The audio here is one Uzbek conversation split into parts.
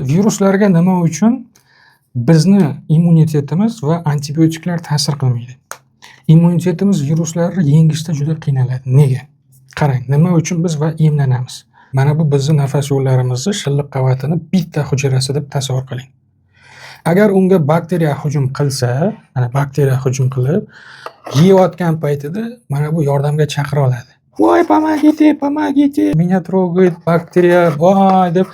Viruslarga nima uchun bizni immunitetimiz va antibiotiklar ta'sir qilmaydi? Immunitetimiz viruslarni yengishda juda qiynaladi. Nega? Qarang, nima uchun biz emlanamiz? Mana bu bizni nafas yo'llarimizni shilliq qavatini bitta hujayrasi deb tasavvur qiling. Agar unga bakteriya hujum qilsa, mana bakteriya hujum qilib, yeyotgan paytida mana bu yordamga chaqira oladi. Voy, pomogите, меня трогает bakteriya, voy deb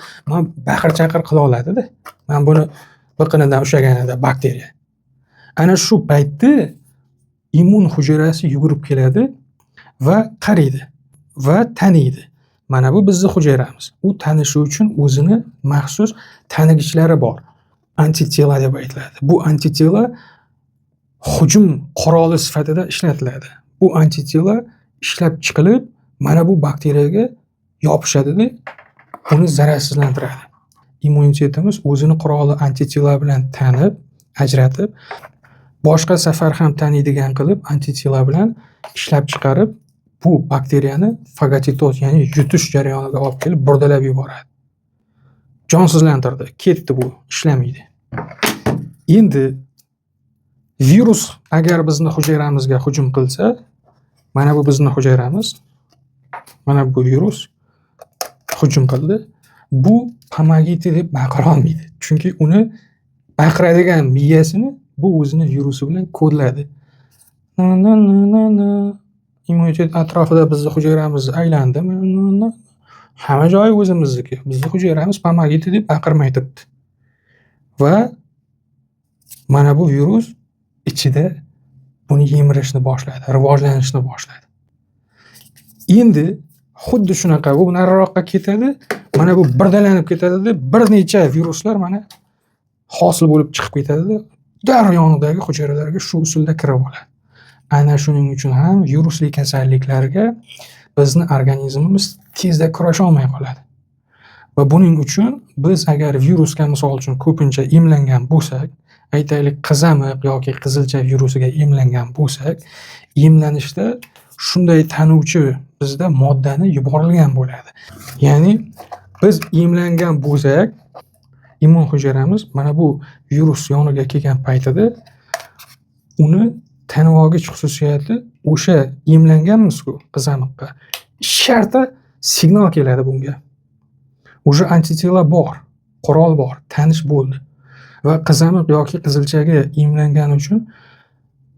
baqir-chaqir qila oladi-da. Men buni biqinidan ushlaganida bakteriya. Ana shu paytda immun hujayrasi yugurib keladi va qaraydi va taniydi. Mana bu bizning hujayramiz. U tanishi uchun o'zini maxsus tanigichlari bor. Antitela deb aytiladi. Bu antitela hujum quroli sifatida ishlatiladi. Bu antitela ishlab chiqilib, mana bu bakteriyaga yopishadi-da, uni zararsizlantiradi. Immunitetimiz o'zini quroli antitela bilan tanib, ajratib, boshqa safar ham taniydigan qilib antitela bilan ishlab chiqarib, bu bakteriyani fagotitoz, ya'ni yutish jarayoniga olib kelib burdalab yuboradi. Jonsizlantirdi, ketdi bu, ishlamaydi. Endi virus agar bizni hujayramizga hujum qilsa, mana bu bizni hujayramiz. Mana bu virus hujum qildi. Bu pomogите deb baqira olmaydi. Chunki uni baqiradigan miyasini bu o'zini virusi bilan kodladi. Immunitet atrofida bizni hujayramizni aylandi. Hamma joyi o'zimizniki. Bizni hujayramiz pomogите deb baqirmay turibdi. Va mana bu virus ichida buni yemirishni boshladi, rivojlanishni boshladi. Endi xuddi shunaqa bu nariroqqa ketadi, mana bu birdalanib ketadi-da, bir necha viruslar mana hosil bo'lib chiqib ketadi-da, daryoqdagi hujayralarga shu usulda kirib oladi. Ana shuning uchun ham virusli kasalliklarga bizni organizmimiz tezda kurasha olmay qoladi. Va buning uchun biz agar virusga misol uchun ko'pincha emlangan bo'lsak, aytaylik qizamiq yoki qizilcha virusiga emlangan bo'lsak, emlanishda shunday tanuvchi bizda moddani yuborilgan bo'ladi. Ya'ni biz emlangan bo'lsak, immun hujayramiz mana bu virus yoniga kelgan paytida uni tanib olgich xususiyati o'sha emlanganmiz-ku qizamiqqa. Shartta signal keladi bunga. O'sha antitela bor, qurol bor, tanish bo'ldi. Va qizamiq yoki qizilchaga emlangani uchun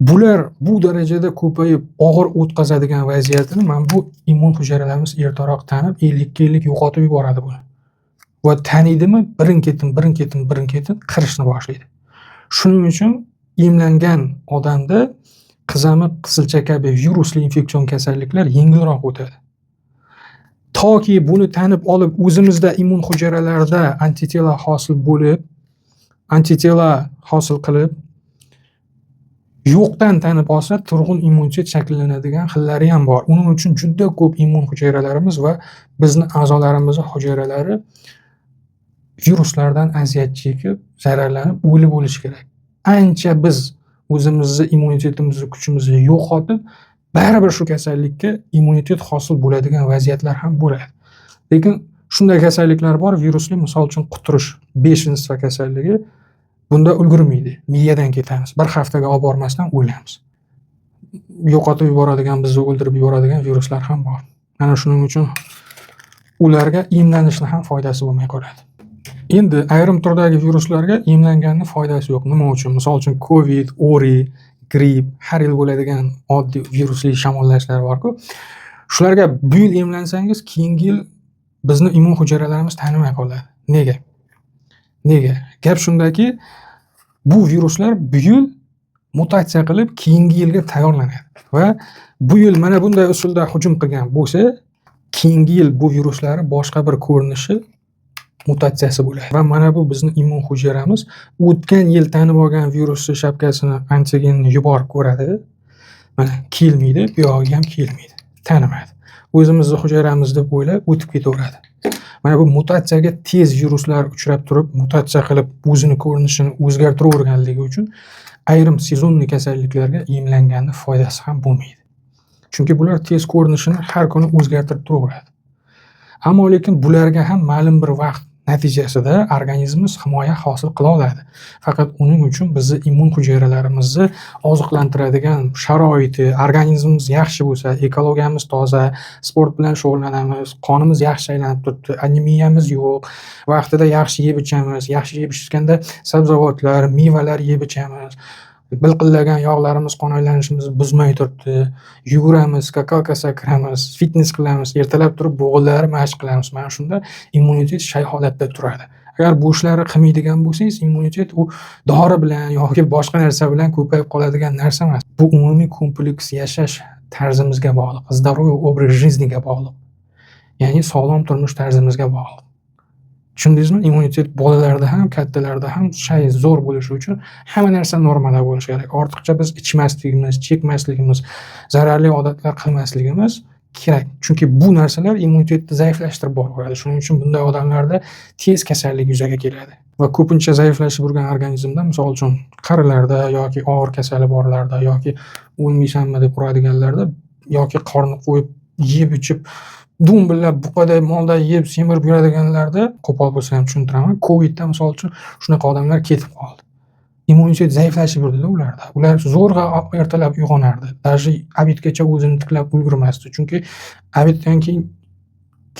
bular bu darajada ko'payib og'ir o'tkazadigan vaziyatini mana bu immun hujayralarimiz ertaroq tanib, ellik yo'qotib yuboradi buni. Va taniydimi, birin-ketin qirishni boshlaydi. Shuning uchun emlangan odamda qizamiq, qizilcha kabi virusli infeksion kasalliklar yengilroq o'tadi. Toki buni tanib olib, o'zimizda immun hujayralarda antitela hosil qilib, yo'qdan tanib olsa, turg'un immunitet shakllanadigan xillari ham bor. Uning uchun juda ko'p immun hujayralarimiz va bizni a'zolarimizning hujayralari viruslardan aziyat chekib, zararlanib, o'lib o'lishi kerak. Ancha biz o'zimizni immunitetimizni, kuchimizni yo'qotib, baribir shu kasallikka immunitet hosil bo'ladigan vaziyatlar ham bo'ladi. Lekin shunday kasalliklar bor, virusli, misol uchun quturish, 5-sinfsva kasalligi. Bunda ulgurmaydi. Miyadan ketamiz. Bir haftaga olib bormasdan o'lamiz. Yo'qotib yuboradigan, bizni o'ldirib yuboradigan viruslar ham bor. Mana shuning uchun ularga emlanishning ham foydasi bo'lmay qoladi. Endi ayrim turdagi viruslarga emlanganning foydasi yo'q. Nima uchun? Misol uchun COVID, ORI, gripp, har yil bo'ladigan oddiy virusli shamollashlar bor-ku. Shularga bu yil emlansangiz, keyingi yil bizni immun hujayralarimiz tanimay qoladi. Nega? Gap shundaki, bu viruslar bu yil mutatsiya qilib keyingi yilga tayyorlanadi va bu yil mana bunday usulda hujum qilgan bo'lsa, keyingi yil bu viruslar boshqa bir ko'rinishi mutatsiyasi bo'ladi. Va mana bu bizning immun hujayramiz o'tgan yil tanib olgan virusni shapkasini, antigenini yuborib ko'radi. Mana kelmaydi, bu yog'iga ham kelmaydi. Tanimaydi. O'zimizni hujayramiz deb o'ylab o'tib ketaveradi. Mana bu mutatsiyaga tez viruslar uchrab turib, mutatsiya qilib o'zini ko'rinishini o'zgartiraverganligi uchun ayrim sezonniy kasalliklarga emlanganning foydasi ham bo'lmaydi. Chunki bular tez ko'rinishini har kuni o'zgartirib turaveradi. Ammo lekin bularga ham ma'lum bir vaqt natijasida organizmimiz himoya hosil qila oladi. Faqat uning uchun bizni immun hujayralarimizni oziqlantiradigan sharoiti, organizmimiz yaxshi bo'lsa, ekologiyamiz toza, sport bilan shug'ullanamiz, qonimiz yaxshi aylanib turibdi, anemiyamiz yo'q, vaqtida yaxshi yeb ichamiz, yaxshi yeb ichganda sabzavotlar, mevalar yeb ichamiz, bilqillagan yog'larimiz qon aylanishimizni buzmay turibdi, yuguramiz, skakalka sakramiz, fitnes qilamiz, ertalab turib bo'g'inlari mashq qilamiz. Mana shunda immunitet shay holatda turadi. Agar bu ishlarni qilmaydigan bo'lsangiz, immunitet u dori bilan yoki boshqa narsa bilan ko'payib qoladigan narsa emas. Bu umumiy kompleks yashash tarzimizga bog'liq, здоровый образ жизниga bog'liq. Ya'ni sog'lom turmush tarzimizga bog'liq. Tushundingizmi? Immunitet bolalarda ham, kattalarda ham shay zo'r bo'lishi uchun hamma narsa normada bo'lishi kerak. Ortiqcha biz ichmasligimiz, chekmasligimiz, zararli odatlar qilmasligimiz kerak. Chunki bu narsalar immunitetni zaiflashtirib boraveradi. Shuning uchun bunday odamlarda tez kasallik yuzaga keladi. Va ko'pincha zaiflashib yurgan organizmda, misol uchun qarilarda yoki og'ir kasali borlarda yoki o'lmaysanmi deb uradiganlarda yoki qorni qo'yib yeb ichib dumbillab buqaday molday yeb semirib yuradiganlarda, qo'pol bo'lsa ham tushuntiraman, Covidda misol uchun shunaqa odamlar ketib qoldi. Immunitet zaiflashib yurdida ularda. Ular zo'rg'a ertalab uyg'onardi. Даже obedgacha o'zini tiklab ulgurmasdi. Chunki obeddan keyin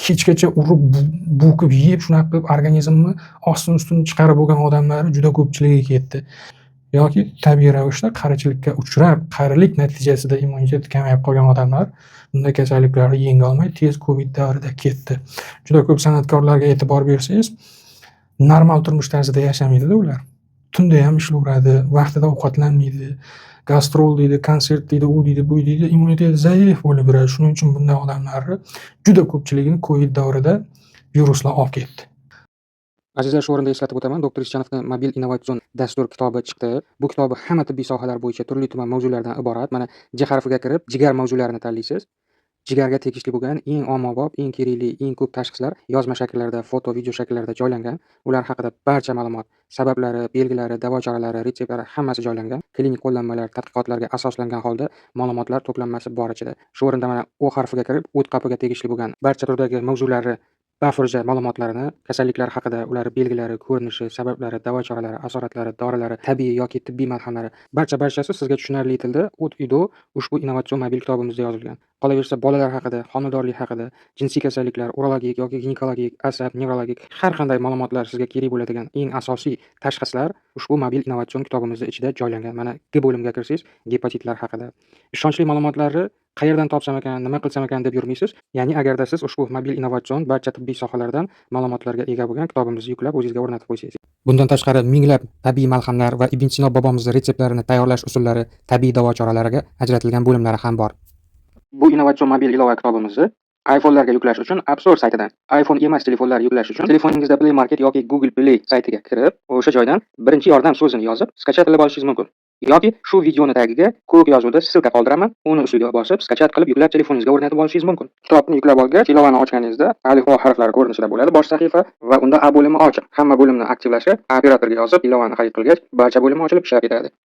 kechgacha urib, bo'kib yeb, shunaqa qilib organizmni ostin-ustun chiqarib bo'lgan odamlari juda ko'pchiligi ketdi. Yoki tabiiy ravishda qarichilikka uchrab, qarilik natijasida immunitet kamayib qolgan odamlar bunday kasalliklarni yenga olmay tez Covid davrida ketdi. Juda ko'p san'atkorlarga e'tibor bersangiz, normal turmush tarzida yashamaydi-da ular. Tunda ham ishlayveradi, vaqtida ovqatlanmaydi, gastrol deydi, konsert deydi, u deydi, bu deydi, immunitet zaif bo'lib yuradi. Shuning uchun bunday odamlarni juda ko'pchiligini Covid davrida viruslar olib ketdi. Azizlar, shu o'rinda eslatib o'taman, doktor Ishchanovning Mobil innovatsion dastur kitobi chiqdi. Bu kitobi hamma tibbiy sohalar bo'yicha turli-tuman mavzulardan iborat. Mana J harfiga kirib, jigar mavzularini tanlaysiz. Jigarga tegishli bo'lgan eng ommabop, eng kerakli, eng ko'p tashxislar yozma shakllarda, foto, video shakllarida joylangan. Ular haqida barcha ma'lumot, sabablari, belgilari, davo choralari, retseptlari hammasi joylangan. Klinik qo'llanmalar, tadqiqotlarga asoslangan holda ma'lumotlar to'planmasi bor ichida. Shu o'rinda mana O harfiga kirib, o't qapiga tegishli bo'lgan barcha turdagi mavzularni bafurja ma'lumotlarini, kasalliklar haqida, ular belgilari, ko'rinishi, sabablari, davo choralari, asoratlari, dorilari, tabiiy yoki tibbiy malhamlari barchasi sizga tushunarli tilda O't.io ushbu innovatsion mobil kitobimizda yozilgan. Qolaversa, bolalar haqida, homiladorlik haqida, jinsiy kasalliklar, urologik yoki ginekologik, asab, nevrologik har qanday ma'lumotlar sizga kerak bo'ladigan eng asosiy tashxislar ushbu mobil innovatsion kitobimizda ichida joylangan. Mana G bo'limiga kirsangiz, gepatitlar haqida. Ishonchli ma'lumotlarni qayerdan topsam ekan, nima qilsam ekan deb yurmaysiz. Ya'ni agarda siz ushbu mobil innovatsion barcha tibbiy sohalardan ma'lumotlarga ega bo'lgan kitobimizni yuklab o'zingizga o'rnatib qo'ysangiz. Bundan tashqari minglab tabiiy malhamlar va Ibn Sino bobomizning retseptlarini tayyorlash usullari, tabiiy davo choralariga ajratilgan bo'limlari ham bor. Bu innovatsion mobil ilova kitobimizni iPhone'larga yuklash uchun App Store saytidan, iPhone emas telefonlar yuklash uchun telefoningizda Play Market yoki Google Play saytiga kirib, o'sha joydan birinchi yordam so'zini yozib, skachat qilib olishingiz mumkin. Yoki shu videoni tagiga ko'k yozuvda ssilka qoldiraman, uni ustiga bosib, skachat qilib yuklab telefoningizga o'rnatib olishingiz mumkin. Kitobni yuklab olgach, ilovani ochganingizda alif va harflar ko'rinishida bo'ladi bosh sahifa va unda A bo'limi ochiq. Hamma bo'limni aktivlashi operatorga yozib, ilovani xarid qilgach, barcha bo'limi ochilib ishlab ketadi.